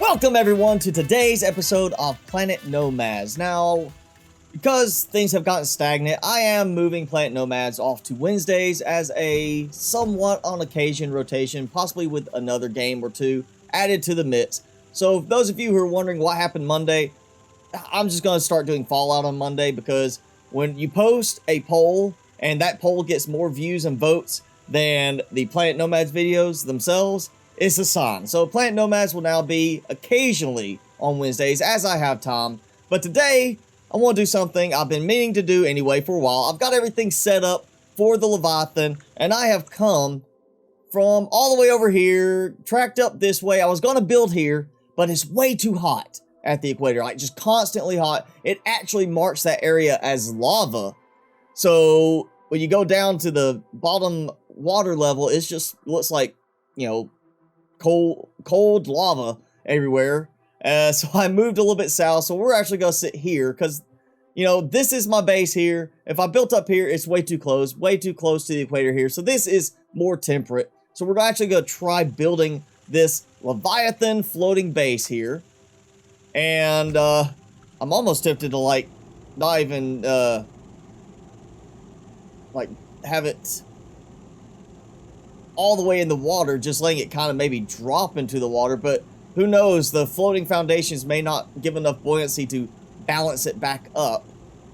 Welcome everyone to today's episode of Planet Nomads. Now, because things have gotten stagnant, I am moving Planet Nomads off to Wednesdays as a somewhat on occasion rotation, possibly with another game or two added to the mix. So those of you who are wondering what happened Monday, I'm just going to start doing Fallout on Monday, because when you post a poll and that poll gets more views and votes than the Planet Nomads videos themselves, it's a sign. So Planet Nomads will now be occasionally on Wednesdays as I have time. But today, I want to do something I've been meaning to do anyway for a while. I've got everything set up for the Leviathan, and I have come from all the way over here, tracked up this way. I was going to build here, but it's way too hot at the equator, like just constantly hot. It actually marks that area as lava. So when you go down to the bottom water level, it just looks like, you know, cold lava everywhere. So I moved a little bit south, so we're actually gonna sit here because, you know, this is my base here. If I built up here, it's way too close to the equator here. So this is more temperate. So we're actually gonna try building this Leviathan floating base here. And I'm almost tempted to like not even like have it all the way in the water, just letting it kind of maybe drop into the water, but who knows, the floating foundations may not give enough buoyancy to balance it back up.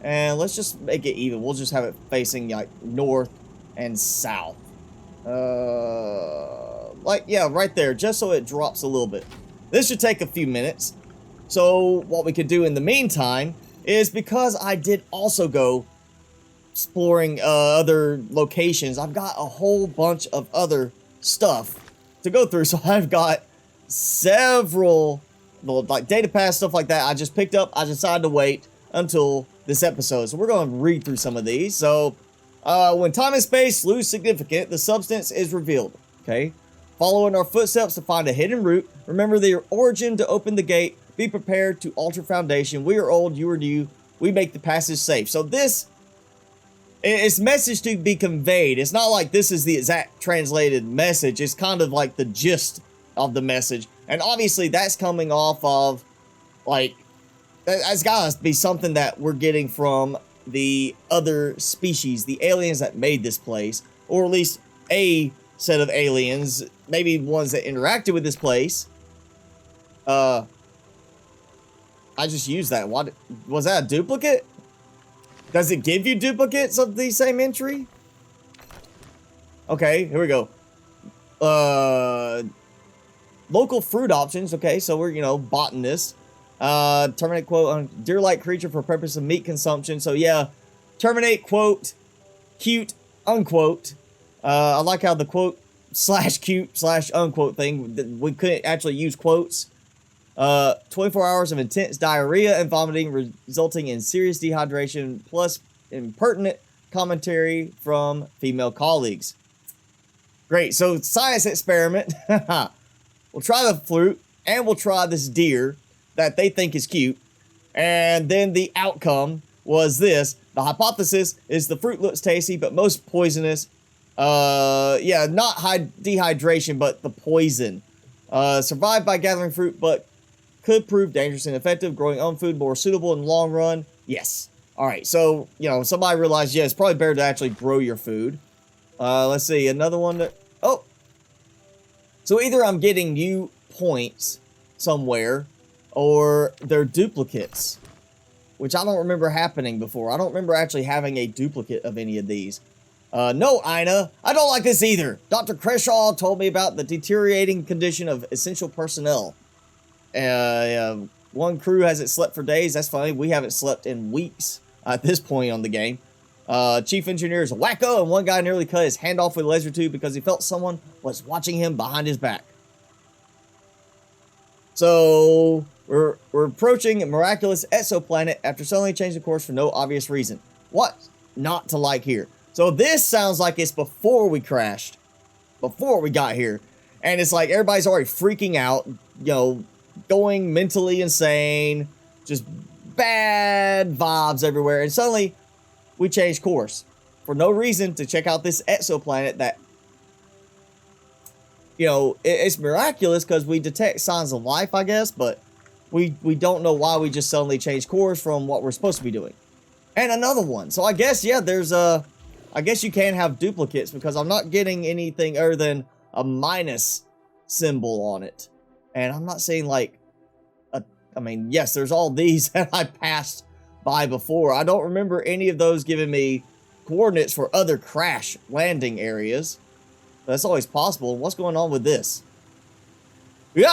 And let's just make it even. We'll just have it facing like north and south. Like, yeah, right there, just so it drops a little bit. This should take a few minutes. So what we could do in the meantime is, because I did also go exploring other locations, I've got a whole bunch of other stuff to go through. So I've got several like data pass stuff like that I just picked up. I decided to wait until this episode, so we're going to read through some of these. So when time and space lose significance, the substance is revealed. Okay, follow in our footsteps to find a hidden route. Remember the origin to open the gate. Be prepared to alter foundation. We are old, you are new. We make the passage safe. So this, it's message to be conveyed. It's not like this is the exact translated message. It's kind of like the gist of the message. And obviously that's coming off of, like, that's gotta be something that we're getting from the other species, the aliens that made this place, or at least a set of aliens, maybe ones that interacted with this place. I just used that. What was that, a duplicate? Does it give you duplicates of the same entry? Okay, here we go. Local fruit options. Okay, so we're, you know, botanists. Terminate quote on deer-like creature for purpose of meat consumption. So yeah, terminate quote, cute, unquote. I like how the quote slash cute slash unquote thing, we couldn't actually use quotes. 24 hours of intense diarrhea and vomiting resulting in serious dehydration, plus impertinent commentary from female colleagues. Great, so science experiment. We'll try the fruit, and we'll try this deer that they think is cute. And then the outcome was this. The hypothesis is the fruit looks tasty, but most poisonous. Yeah, not dehydration, but the poison. Survived by gathering fruit, but could prove dangerous and effective. Growing own food more suitable in the long run. Yes. All right. So, you know, somebody realized, yeah, it's probably better to actually grow your food. Let's see. Another one that, oh. So either I'm getting new points somewhere, or they're duplicates, which I don't remember happening before. I don't remember actually having a duplicate of any of these. No, Ina, I don't like this either. Dr. Creshaw told me about the deteriorating condition of essential personnel. One crew hasn't slept for days. That's funny. We haven't slept in weeks at this point on the game. Chief engineer is a wacko, and one guy nearly cut his hand off with a laser tube because he felt someone was watching him behind his back. So we're approaching a miraculous exoplanet after suddenly changing course for no obvious reason. What not to like here? So this sounds like it's before we crashed, before we got here, and it's like everybody's already freaking out, you know, going mentally insane, just bad vibes everywhere, and suddenly we changed course for no reason to check out this exoplanet that you know, it's miraculous because we detect signs of life, I guess, but we don't know why we just suddenly changed course from what we're supposed to be doing. And another one. So I guess, yeah, there's a... I guess you can have duplicates because I'm not getting anything other than a minus symbol on it. And I'm not saying like... I mean, yes, there's all these that I passed by before. I don't remember any of those giving me coordinates for other crash landing areas. That's always possible. What's going on with this? Yeah!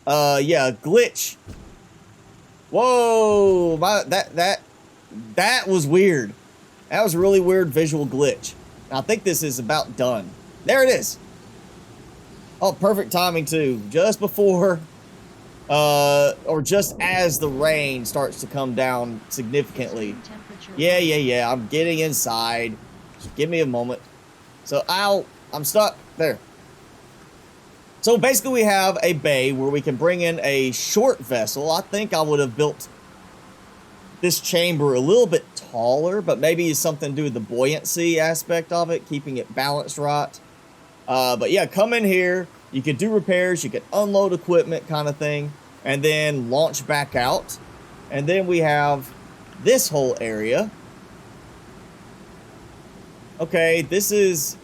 Yeah, glitch. Whoa! That was weird. That was a really weird visual glitch. I think this is about done. There it is. Oh, perfect timing too. Just before, or just as the rain starts to come down significantly. Yeah. I'm getting inside. Just give me a moment. So, ow, I'm stuck. There. So basically we have a bay where we can bring in a short vessel. I think I would have built this chamber a little bit taller, but maybe it's something to do with the buoyancy aspect of it, keeping it balanced right. But yeah, come in here. You could do repairs. You could unload equipment kind of thing, and then launch back out. And then we have this whole area. Okay, this is...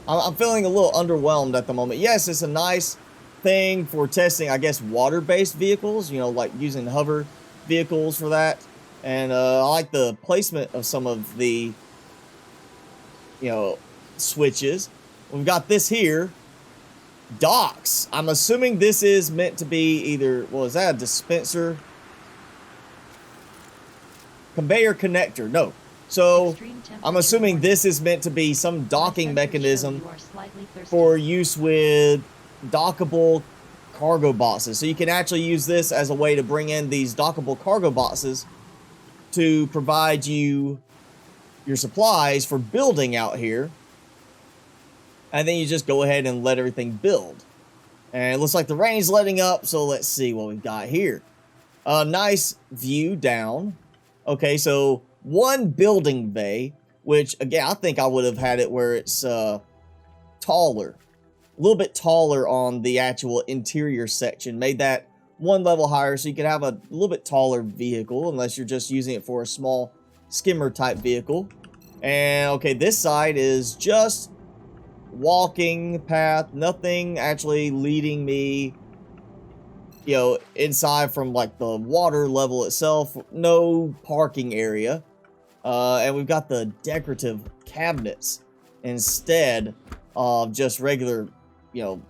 I'm feeling a little underwhelmed at the moment. Yes, it's a nice thing for testing, I guess, water-based vehicles. You know, like using hover vehicles for that. And I like the placement of some of the, you know, switches. We've got this here. Docks. I'm assuming this is meant to be either... Well, is that a dispenser? Conveyor connector. No. So, I'm assuming this is meant to be some docking mechanism for use with dockable cargo boxes. So you can actually use this as a way to bring in these dockable cargo boxes to provide you your supplies for building out here. And then you just go ahead and let everything build. And it looks like the rain's letting up, so let's see what we've got here. A nice view down. Okay, so one building bay, which, again, I think I would have had it where it's taller. A little bit taller on the actual interior section. Made that one level higher so you could have a little bit taller vehicle, unless you're just using it for a small skimmer type vehicle. And, okay, this side is just walking path. Nothing actually leading me, you know, inside from, like, the water level itself. No parking area. And we've got the decorative cabinets instead of just regular, you know,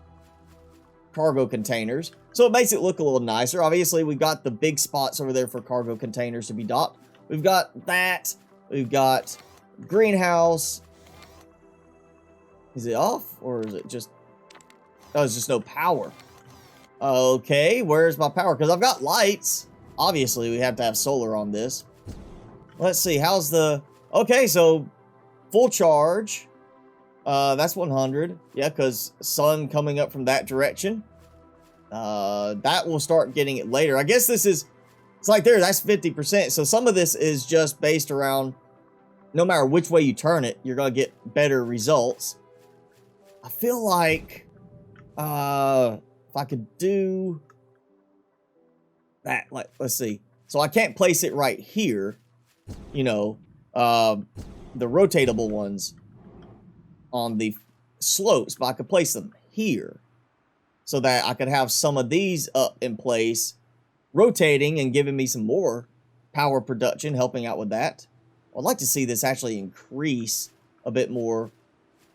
cargo containers. So it makes it look a little nicer. Obviously, we've got the big spots over there for cargo containers to be docked. We've got that. We've got greenhouse. Is it off? Or is it just... Oh, there's just no power. Okay, where's my power? Because I've got lights. Obviously, we have to have solar on this. Let's see, how's the... Okay, so full charge. That's 100. Yeah, because sun coming up from that direction. That will start getting it later. I guess this is... It's like there, that's 50%. So some of this is just based around... No matter which way you turn it, you're going to get better results. I feel like... if I could do... that, like, let's see. So I can't place it right here. You know, the rotatable ones on the slopes, but I could place them here so that I could have some of these up in place, rotating and giving me some more power production, helping out with that. I'd like to see this actually increase a bit more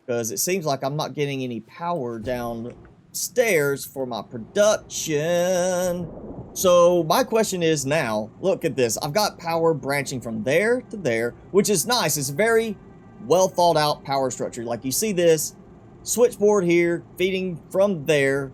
because it seems like I'm not getting any power downstairs for my production. So my question is now, look at this. I've got power branching from there to there, which is nice. It's a very well thought out power structure. Like you see this switchboard here feeding from there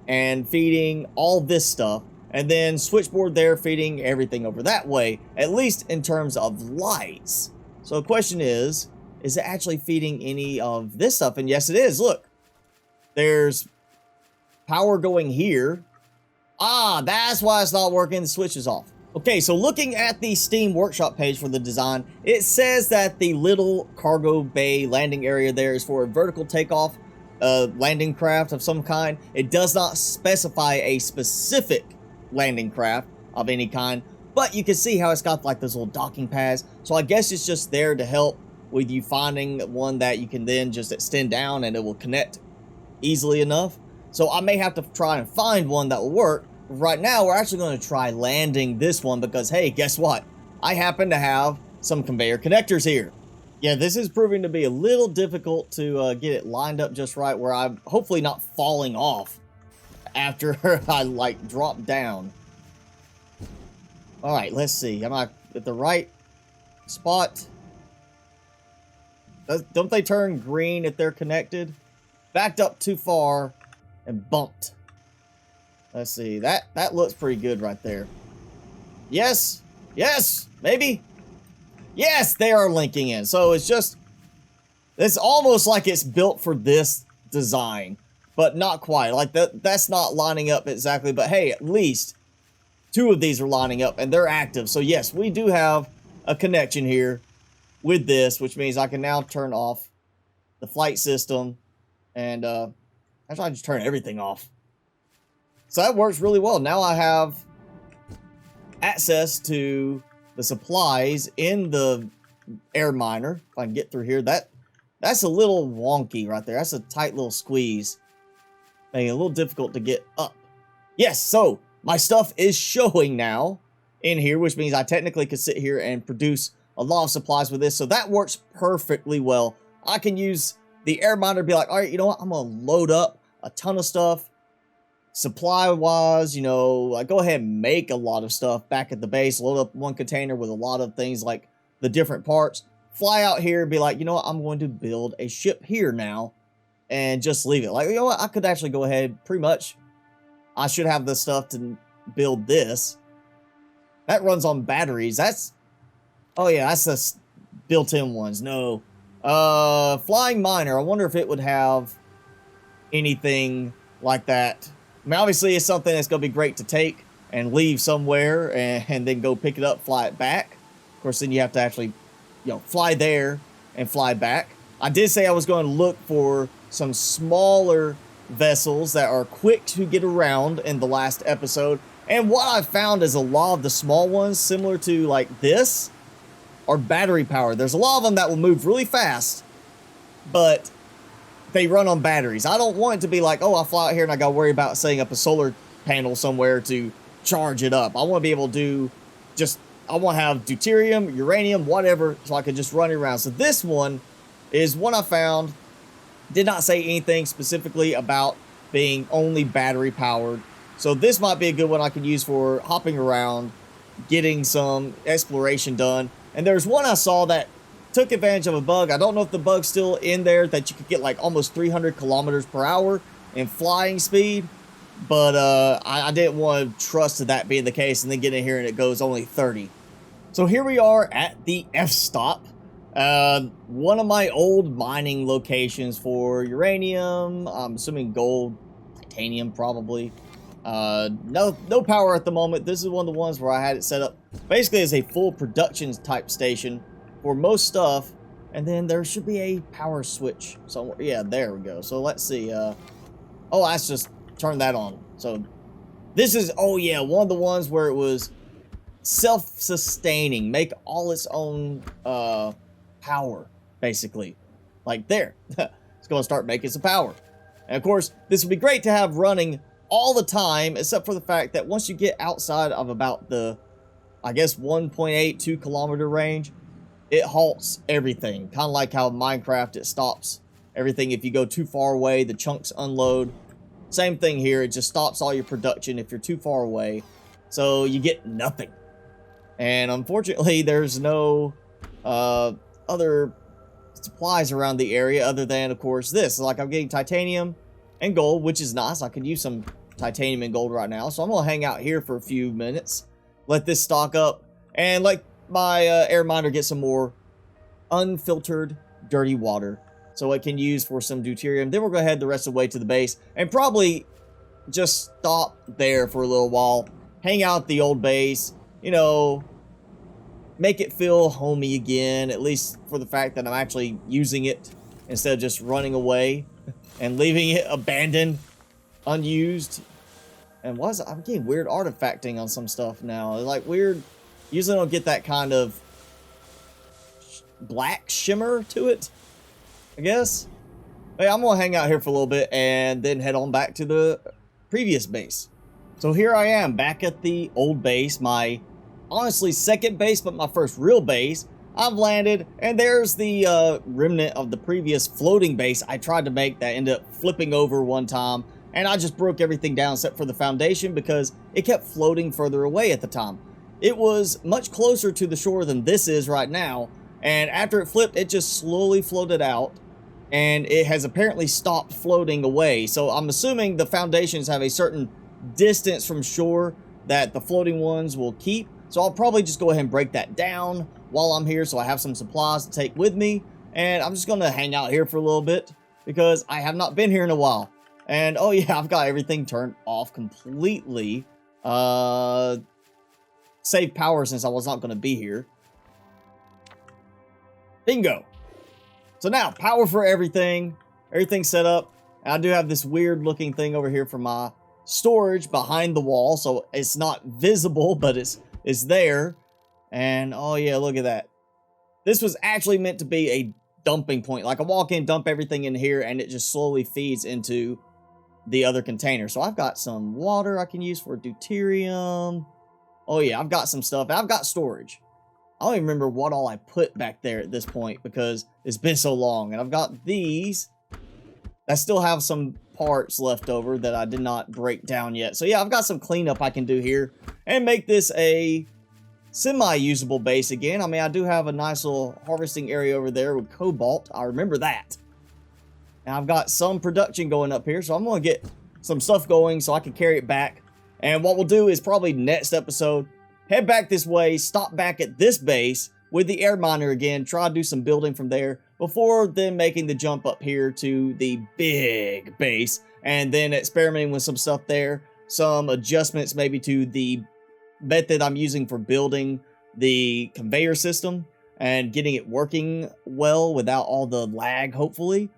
and feeding all this stuff. And then switchboard there feeding everything over that way, at least in terms of lights. So the question is it actually feeding any of this stuff? And yes, it is. Look, there's power going here. Ah, that's why it's not working. The switch is off. Okay, so looking at the Steam Workshop page for the design, it says that the little cargo bay landing area there is for a vertical takeoff landing craft of some kind. It does not specify a specific landing craft of any kind, but you can see how it's got like those little docking pads. So I guess it's just there to help with you finding one that you can then just extend down and it will connect easily enough. So I may have to try and find one that will work. Right now, we're actually going to try landing this one because, hey, guess what? I happen to have some conveyor connectors here. Yeah, this is proving to be a little difficult to get it lined up just right where I'm hopefully not falling off after I, like, drop down. All right, let's see. Am I at the right spot? Don't they turn green if they're connected? Backed up too far and bumped. Let's see. That looks pretty good right there. Yes. Yes. Maybe. Yes, they are linking in. So it's almost like it's built for this design, but not quite. Like that's not lining up exactly, but hey, at least two of these are lining up and they're active. So yes, we do have a connection here with this, which means I can now turn off the flight system and actually I just turn everything off. So that works really well. Now I have access to the supplies in the air miner. If I can get through here, that's a little wonky right there. That's a tight little squeeze. Making it a little difficult to get up. Yes, so my stuff is showing now in here, which means I technically could sit here and produce a lot of supplies with this. So that works perfectly well. I can use the air miner to be like, all right, you know what? I'm going to load up a ton of stuff. Supply-wise, you know, I go ahead and make a lot of stuff back at the base, load up one container with a lot of things like the different parts, fly out here and be like, you know what, I'm going to build a ship here now and just leave it. Like, you know what, I could actually go ahead, pretty much, I should have the stuff to build this. That runs on batteries. Oh yeah, that's the built-in ones. No. Flying miner, I wonder if it would have anything like that. I mean, obviously, it's something that's going to be great to take and leave somewhere and then go pick it up, fly it back. Of course, then you have to actually, you know, fly there and fly back. I did say I was going to look for some smaller vessels that are quick to get around in the last episode. And what I found is a lot of the small ones, similar to like this, are battery powered. There's a lot of them that will move really fast, but they run on batteries. I don't want it to be like, oh, I fly out here and I got to worry about setting up a solar panel somewhere to charge it up. I want to be able to do I want to have deuterium, uranium, whatever, so I can just run it around. So this one is one I found. Did not say anything specifically about being only battery powered. So this might be a good one I can use for hopping around, getting some exploration done. And there's one I saw that took advantage of a bug. I don't know if the bug's still in there, that you could get like almost 300 kilometers per hour in flying speed. But I didn't want to trust that being the case and then get in here and it goes only 30. So here we are at the F-stop. One of my old mining locations for uranium. I'm assuming gold, titanium probably. No power at the moment. This is one of the ones where I had it set up basically as a full production type station for most stuff, and then there should be a power switch somewhere. Yeah, there we go. So let's see. Oh, let's just turn that on. So this is, oh yeah, one of the ones where it was self-sustaining, make all its own power, basically. Like there. It's going to start making some power. And of course, this would be great to have running all the time, except for the fact that once you get outside of about the, I guess, 1.8, 2 kilometer range, it halts everything. Kind of like how Minecraft, it stops everything. If you go too far away, the chunks unload. Same thing here. It just stops all your production if you're too far away. So you get nothing. And unfortunately, there's no other supplies around the area other than, of course, this. Like, I'm getting titanium and gold, which is nice. I could use some titanium and gold right now. So I'm going to hang out here for a few minutes. Let this stock up. And like my air miner get some more unfiltered dirty water so it can use for some deuterium. Then we'll go ahead the rest of the way to the base and probably just stop there for a little while, hang out at the old base, you know, make it feel homey again, at least for the fact that I'm actually using it instead of just running away and leaving it abandoned, unused. And I'm getting weird artifacting on some stuff now. Like weird, usually I don't get that kind of black shimmer to it, I guess. But yeah, I'm gonna hang out here for a little bit and then head on back to the previous base. So here I am back at the old base, my honestly second base, but my first real base. I've landed, and there's the remnant of the previous floating base I tried to make that ended up flipping over one time, and I just broke everything down except for the foundation because it kept floating further away at the time. It was much closer to the shore than this is right now, and after it flipped, it just slowly floated out, and it has apparently stopped floating away. So I'm assuming the foundations have a certain distance from shore that the floating ones will keep. So I'll probably just go ahead and break that down while I'm here so I have some supplies to take with me. And I'm just going to hang out here for a little bit because I have not been here in a while. And oh yeah, I've got everything turned off completely. Save power since I was not going to be here. Bingo. So now, power for everything. Everything's set up. And I do have this weird looking thing over here for my storage behind the wall. So it's not visible, but it's there. And oh yeah, look at that. This was actually meant to be a dumping point. Like I walk in, dump everything in here, and it just slowly feeds into the other container. So I've got some water I can use for deuterium. Oh yeah, I've got some stuff. I've got storage. I don't even remember what all I put back there at this point because it's been so long. And I've got these. I still have some parts left over that I did not break down yet. So yeah, I've got some cleanup I can do here and make this a semi-usable base again. I mean, I do have a nice little harvesting area over there with cobalt. I remember that. And I've got some production going up here, so I'm going to get some stuff going so I can carry it back. And what we'll do is probably next episode, head back this way, stop back at this base with the air miner again, try to do some building from there before then making the jump up here to the big base and then experimenting with some stuff there, some adjustments maybe to the method I'm using for building the conveyor system and getting it working well without all the lag, hopefully.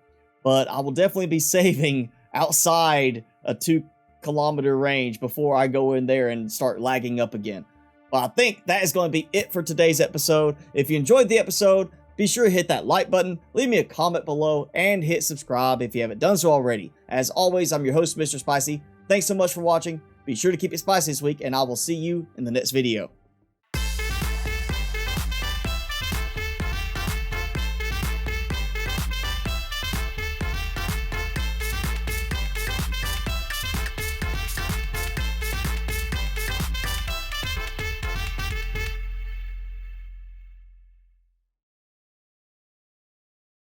But I will definitely be saving outside a 2-kilometer range before I go in there and start lagging up again. But I think that is going to be it for today's episode. If you enjoyed the episode, be sure to hit that like button, leave me a comment below, and hit subscribe if you haven't done so already. As always, I'm your host, Mr. Spicy. Thanks so much for watching. Be sure to keep it spicy this week, and I will see you in the next video.